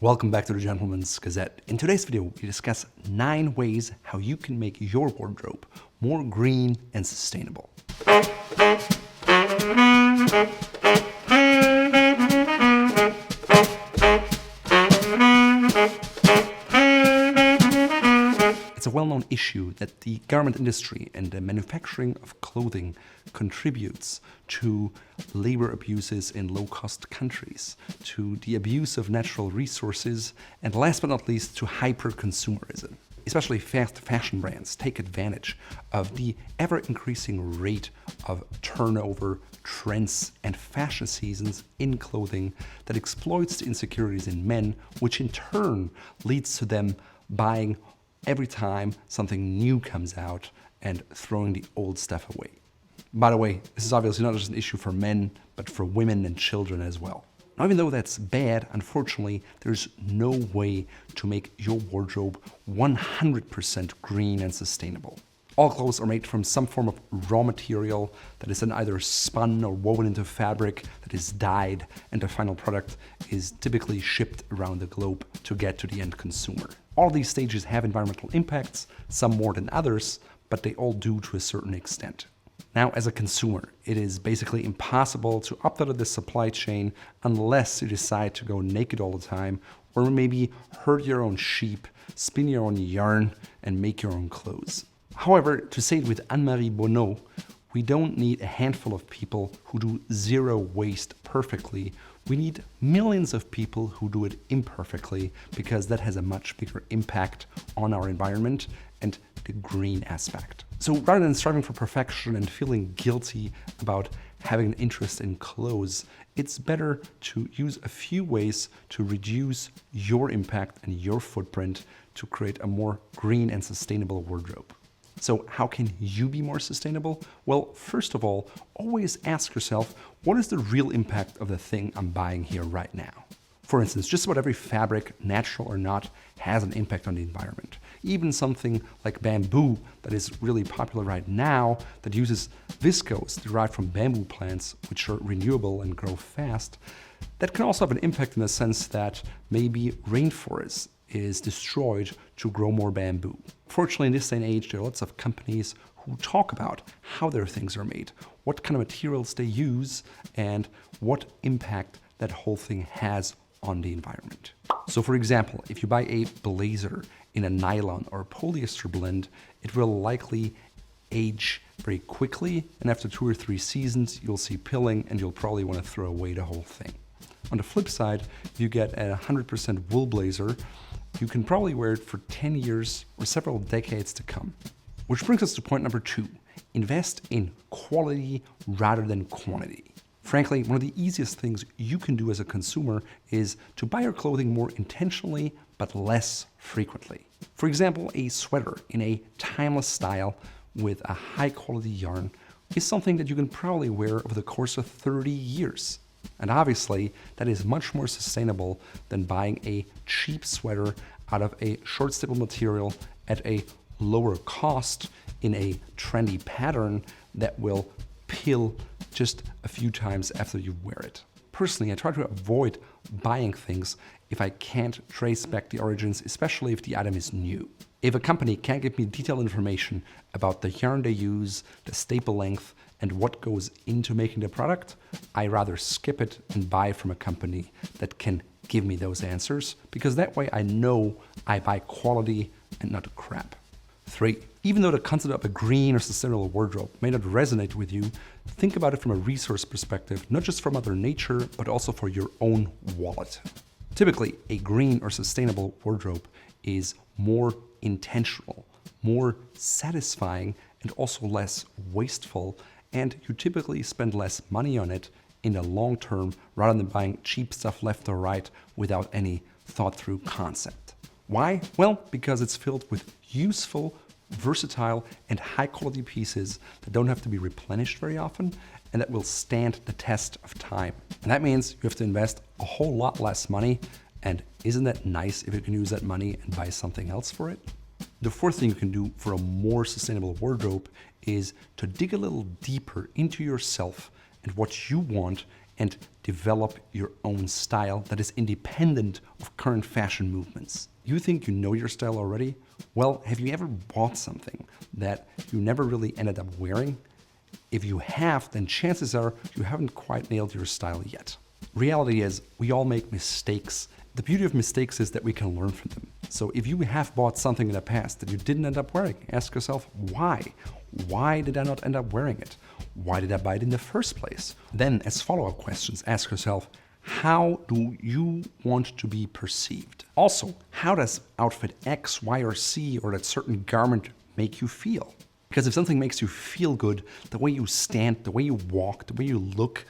Welcome back to the Gentleman's Gazette. In today's video, we discuss 9 ways how you can make your wardrobe more green and sustainable. It's a well-known issue that the garment industry and the manufacturing of clothing contributes to labor abuses in low-cost countries, to the abuse of natural resources, and last but not least, to hyper-consumerism. Especially fast fashion brands take advantage of the ever-increasing rate of turnover, trends, and fashion seasons in clothing that exploits the insecurities in men, which in turn leads to them buying every time something new comes out and throwing the old stuff away. By the way, this is obviously not just an issue for men, but for women and children as well. Now, even though that's bad, unfortunately, there's no way to make your wardrobe 100% green and sustainable. All clothes are made from some form of raw material that is then either spun or woven into fabric that is dyed, and the final product is typically shipped around the globe to get to the end consumer. All these stages have environmental impacts, some more than others, but they all do to a certain extent. Now, as a consumer, it is basically impossible to opt out of this supply chain unless you decide to go naked all the time, or maybe herd your own sheep, spin your own yarn, and make your own clothes. However, to say it with Anne-Marie Bonneau, we don't need a handful of people who do zero waste perfectly. We need millions of people who do it imperfectly, because that has a much bigger impact on our environment and the green aspect. So rather than striving for perfection and feeling guilty about having an interest in clothes, it's better to use a few ways to reduce your impact and your footprint to create a more green and sustainable wardrobe. So how can you be more sustainable? Well, first of all, always ask yourself, what is the real impact of the thing I'm buying here right now? For instance, just about every fabric, natural or not, has an impact on the environment. Even something like bamboo that is really popular right now, that uses viscose derived from bamboo plants, which are renewable and grow fast, that can also have an impact in the sense that maybe rainforests is destroyed to grow more bamboo. Fortunately, in this day and age, there are lots of companies who talk about how their things are made, what kind of materials they use, and what impact that whole thing has on the environment. So for example, if you buy a blazer in a nylon or polyester blend, it will likely age very quickly, and after 2 or 3 seasons, you'll see pilling and you'll probably want to throw away the whole thing. On the flip side, if you get a 100% wool blazer, you can probably wear it for 10 years or several decades to come. Which brings us to point number 2. Invest in quality rather than quantity. Frankly, one of the easiest things you can do as a consumer is to buy your clothing more intentionally but less frequently. For example, a sweater in a timeless style with a high quality yarn is something that you can probably wear over the course of 30 years. And obviously, that is much more sustainable than buying a cheap sweater out of a short staple material at a lower cost in a trendy pattern that will pill just a few times after you wear it. Personally, I try to avoid buying things if I can't trace back the origins, especially if the item is new. If a company can't give me detailed information about the yarn they use, the staple length, and what goes into making the product, I rather skip it and buy from a company that can give me those answers, because that way I know I buy quality and not crap. 3. Even though the concept of a green or sustainable wardrobe may not resonate with you, think about it from a resource perspective, not just for Mother Nature, but also for your own wallet. Typically, a green or sustainable wardrobe is more intentional, more satisfying, and also less wasteful, and you typically spend less money on it in the long term rather than buying cheap stuff left or right without any thought-through concept. Why? Well, because it's filled with useful, versatile, and high-quality pieces that don't have to be replenished very often and that will stand the test of time. And that means you have to invest a whole lot less money, and isn't that nice if you can use that money and buy something else for it? The 4th thing you can do for a more sustainable wardrobe is to dig a little deeper into yourself and what you want, and develop your own style that is independent of current fashion movements. You think you know your style already? Well, have you ever bought something that you never really ended up wearing? If you have, then chances are you haven't quite nailed your style yet. Reality is, we all make mistakes. The beauty of mistakes is that we can learn from them. So if you have bought something in the past that you didn't end up wearing, ask yourself, why? Why did I not end up wearing it? Why did I buy it in the first place? Then, as follow-up questions, ask yourself, how do you want to be perceived? Also, how does outfit X, Y, or C, or that certain garment make you feel? Because if something makes you feel good, the way you stand, the way you walk, the way you look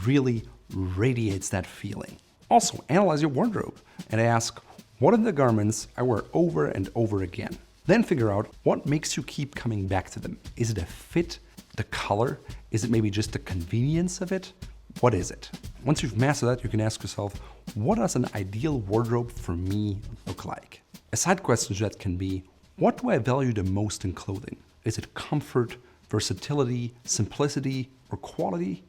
really radiates that feeling. Also, analyze your wardrobe and ask, what are the garments I wear over and over again? Then figure out what makes you keep coming back to them. Is it a fit, the color? Is it maybe just the convenience of it? What is it? Once you've mastered that, you can ask yourself, what does an ideal wardrobe for me look like? A side question to that can be, what do I value the most in clothing? Is it comfort, versatility, simplicity, or quality?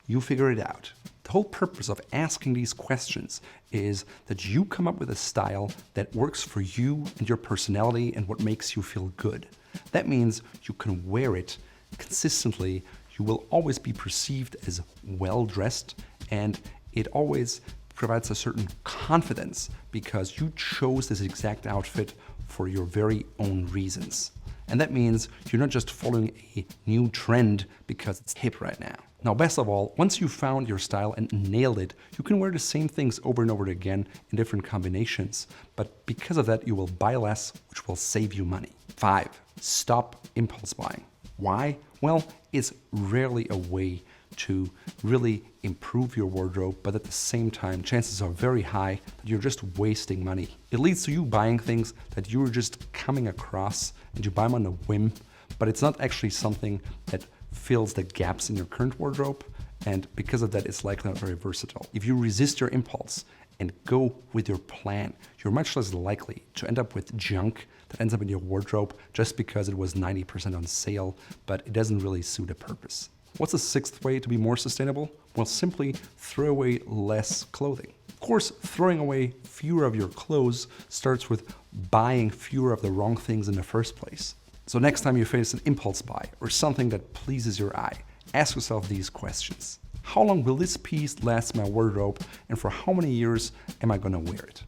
You figure it out. The whole purpose of asking these questions is that you come up with a style that works for you and your personality and what makes you feel good. That means you can wear it consistently. You will always be perceived as well-dressed, and it always provides a certain confidence because you chose this exact outfit for your very own reasons. And that means you're not just following a new trend because it's hip right now. Now, best of all, once you've found your style and nailed it, you can wear the same things over and over again in different combinations. But because of that, you will buy less, which will save you money. 5, stop impulse buying. Why? Well, it's rarely a way to really improve your wardrobe, but at the same time, chances are very high that you're just wasting money. It leads to you buying things that you're just coming across and you buy them on a whim, but it's not actually something that fills the gaps in your current wardrobe, and because of that, it's likely not very versatile. If you resist your impulse and go with your plan, you're much less likely to end up with junk that ends up in your wardrobe just because it was 90% on sale, but it doesn't really suit a purpose. What's the 6th way to be more sustainable? Well, simply throw away less clothing. Of course, throwing away fewer of your clothes starts with buying fewer of the wrong things in the first place. So next time you face an impulse buy or something that pleases your eye, ask yourself these questions. How long will this piece last my wardrobe, and for how many years am I gonna wear it?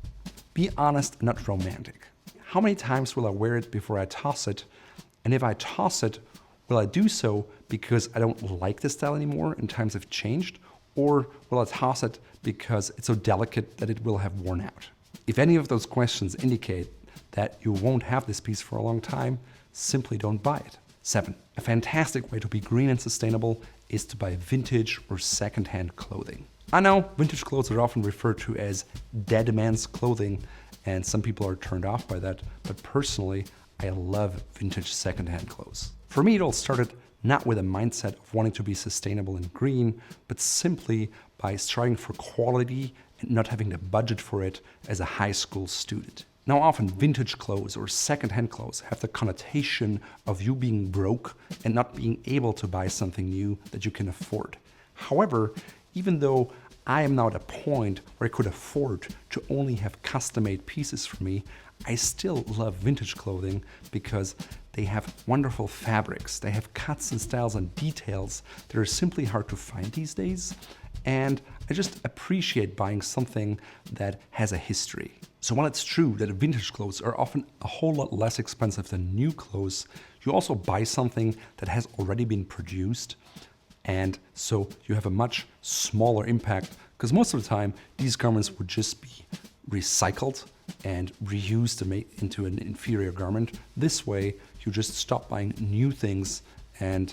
Be honest, not romantic. How many times will I wear it before I toss it? And if I toss it, will I do so because I don't like the style anymore and times have changed? Or will I toss it because it's so delicate that it will have worn out? If any of those questions indicate that you won't have this piece for a long time, simply don't buy it. 7, a fantastic way to be green and sustainable is to buy vintage or secondhand clothing. I know vintage clothes are often referred to as dead man's clothing, and some people are turned off by that, but personally, I love vintage secondhand clothes. For me, it all started not with a mindset of wanting to be sustainable and green, but simply by striving for quality and not having the budget for it as a high school student. Now, often vintage clothes or secondhand clothes have the connotation of you being broke and not being able to buy something new that you can afford. However, even though I am now at a point where I could afford to only have custom-made pieces for me, I still love vintage clothing because they have wonderful fabrics. They have cuts and styles and details that are simply hard to find these days. And I just appreciate buying something that has a history. So while it's true that vintage clothes are often a whole lot less expensive than new clothes, you also buy something that has already been produced. And so you have a much smaller impact because most of the time these garments would just be recycled and reused to make into an inferior garment. This way, you just stop buying new things, and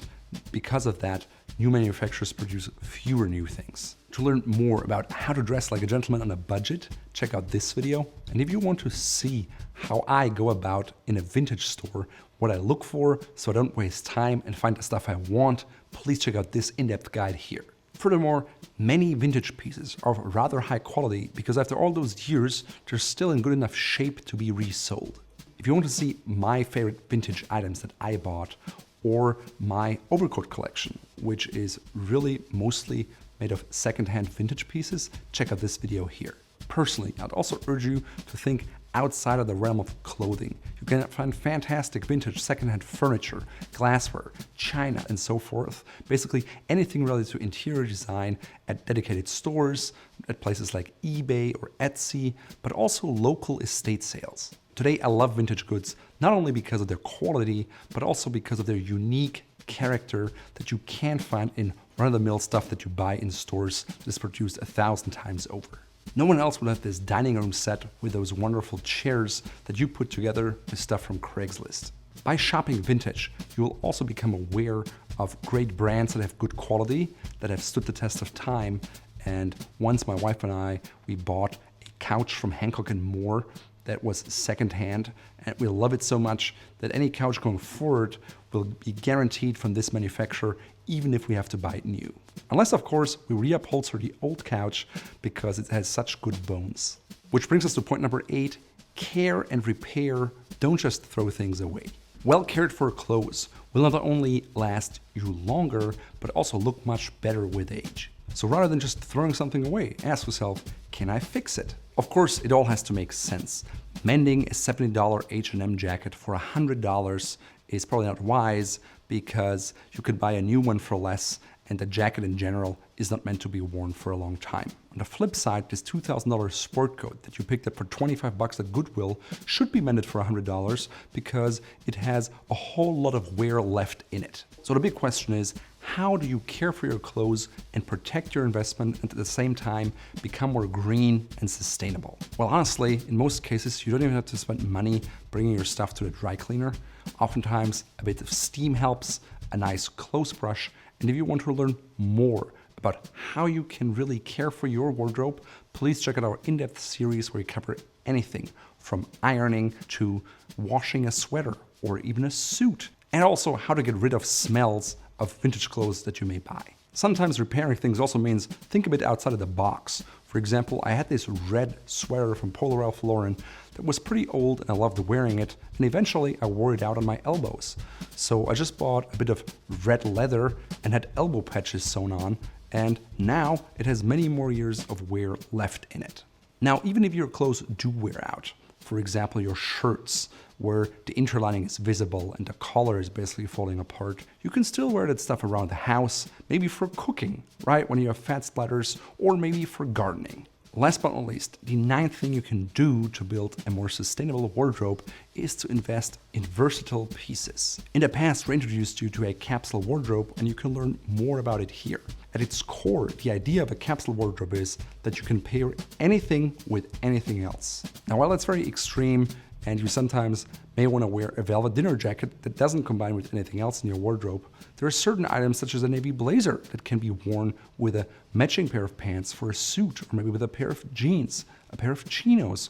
because of that, new manufacturers produce fewer new things. To learn more about how to dress like a gentleman on a budget, check out this video. And if you want to see how I go about in a vintage store, what I look for so I don't waste time and find the stuff I want, please check out this in-depth guide here. Furthermore, many vintage pieces are of rather high quality because after all those years, they're still in good enough shape to be resold. If you want to see my favorite vintage items that I bought, or my overcoat collection, which is really mostly made of secondhand vintage pieces, check out this video here. Personally, I'd also urge you to think outside of the realm of clothing. You can find fantastic vintage secondhand furniture, glassware, china, and so forth. Basically anything related to interior design at dedicated stores, at places like eBay or Etsy, but also local estate sales. Today I love vintage goods, not only because of their quality, but also because of their unique character that you can't find in run-of-the-mill stuff that you buy in stores that is produced 1,000 times over. No one else would have this dining room set with those wonderful chairs that you put together with stuff from Craigslist. By shopping vintage, you will also become aware of great brands that have good quality, that have stood the test of time. And once my wife and I, we bought a couch from Hancock & Moore that was secondhand, and we love it so much that any couch going forward will be guaranteed from this manufacturer, even if we have to buy it new. Unless, of course, we reupholster the old couch because it has such good bones. Which brings us to point number 8, care and repair. Don't just throw things away. Well cared for clothes will not only last you longer, but also look much better with age. So rather than just throwing something away, ask yourself, can I fix it? Of course, it all has to make sense. Mending a $70 H&M jacket for $100 is probably not wise because you could buy a new one for less, and the jacket in general is not meant to be worn for a long time. On the flip side, this $2,000 sport coat that you picked up for 25 bucks at Goodwill should be mended for $100 because it has a whole lot of wear left in it. So the big question is, how do you care for your clothes and protect your investment and at the same time become more green and sustainable? Well, honestly, in most cases, you don't even have to spend money bringing your stuff to the dry cleaner. Oftentimes, a bit of steam helps, a nice clothes brush, and if you want to learn more about how you can really care for your wardrobe, please check out our in-depth series where we cover anything from ironing to washing a sweater or even a suit, and also how to get rid of smells of vintage clothes that you may buy. Sometimes repairing things also means think a bit outside of the box. For example, I had this red sweater from Polo Ralph Lauren that was pretty old and I loved wearing it, and eventually I wore it out on my elbows. So I just bought a bit of red leather and had elbow patches sewn on, and now it has many more years of wear left in it. Now, even if your clothes do wear out, for example, your shirts, where the interlining is visible and the collar is basically falling apart, you can still wear that stuff around the house, maybe for cooking, right, when you have fat splatters, or maybe for gardening. Last but not least, the 9th thing you can do to build a more sustainable wardrobe is to invest in versatile pieces. In the past, we introduced you to a capsule wardrobe, and you can learn more about it here. At its core, the idea of a capsule wardrobe is that you can pair anything with anything else. Now, while that's very extreme, and you sometimes may want to wear a velvet dinner jacket that doesn't combine with anything else in your wardrobe, there are certain items such as a navy blazer that can be worn with a matching pair of pants for a suit, or maybe with a pair of jeans, a pair of chinos,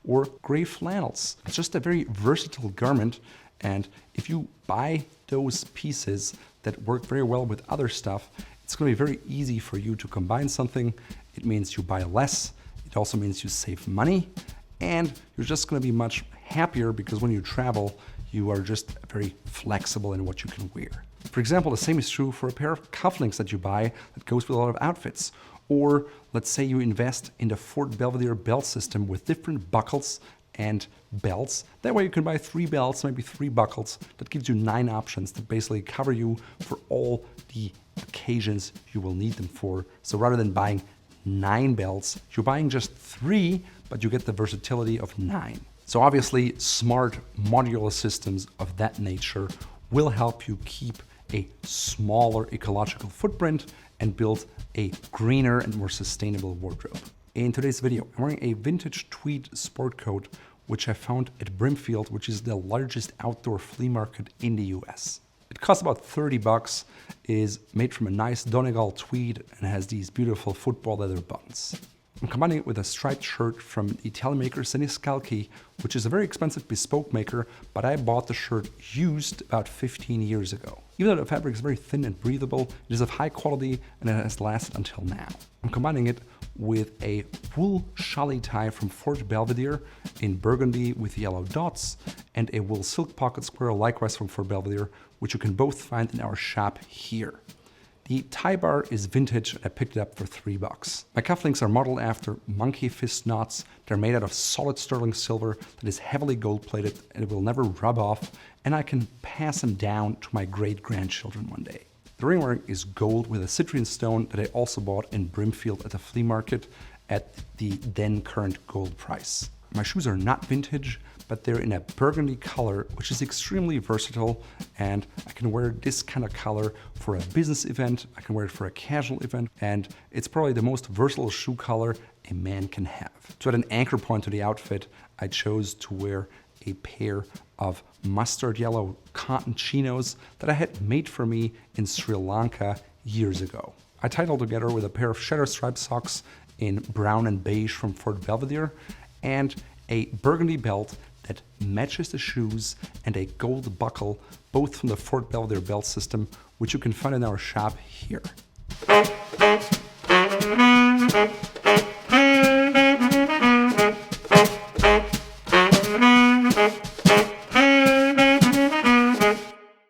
or gray flannels. It's just a very versatile garment, and if you buy those pieces that work very well with other stuff, it's going to be very easy for you to combine something. It means you buy less, it also means you save money, and you're just going to be much happier because when you travel, you are just very flexible in what you can wear. For example, the same is true for a pair of cufflinks that you buy that goes with a lot of outfits. Or let's say you invest in the Fort Belvedere belt system with different buckles and belts. That way you can buy 3 belts, maybe 3 buckles. That gives you 9 options that basically cover you for all the occasions you will need them for. So rather than buying 9 belts, you're buying just 3, but you get the versatility of 9. So obviously, smart modular systems of that nature will help you keep a smaller ecological footprint and build a greener and more sustainable wardrobe. In today's video, I'm wearing a vintage tweed sport coat, which I found at Brimfield, which is the largest outdoor flea market in the US. It costs about 30 bucks, is made from a nice Donegal tweed, and has these beautiful football leather buttons. I'm combining it with a striped shirt from the Italian maker Seniscalchi, which is a very expensive bespoke maker, but I bought the shirt used about 15 years ago. Even though the fabric is very thin and breathable, it is of high quality and it has lasted until now. I'm combining it with a wool challis tie from Fort Belvedere in burgundy with yellow dots, and a wool silk pocket square likewise from Fort Belvedere, which you can both find in our shop here. The tie bar is vintage and I picked it up for $3. My cufflinks are modeled after monkey fist knots. They're made out of solid sterling silver that is heavily gold plated and it will never rub off, and I can pass them down to my great-grandchildren one day. The ring wearing is gold with a citrine stone that I also bought in Brimfield at the flea market at the then current gold price. My shoes are not vintage, but they're in a burgundy color, which is extremely versatile, and I can wear this kind of color for a business event, I can wear it for a casual event, and it's probably the most versatile shoe color a man can have. To add an anchor point to the outfit, I chose to wear a pair of mustard yellow cotton chinos that I had made for me in Sri Lanka years ago. I tied all together with a pair of cheddar striped socks in brown and beige from Fort Belvedere, and a burgundy belt that matches the shoes, and a gold buckle, both from the Fort Belvedere belt system, which you can find in our shop here.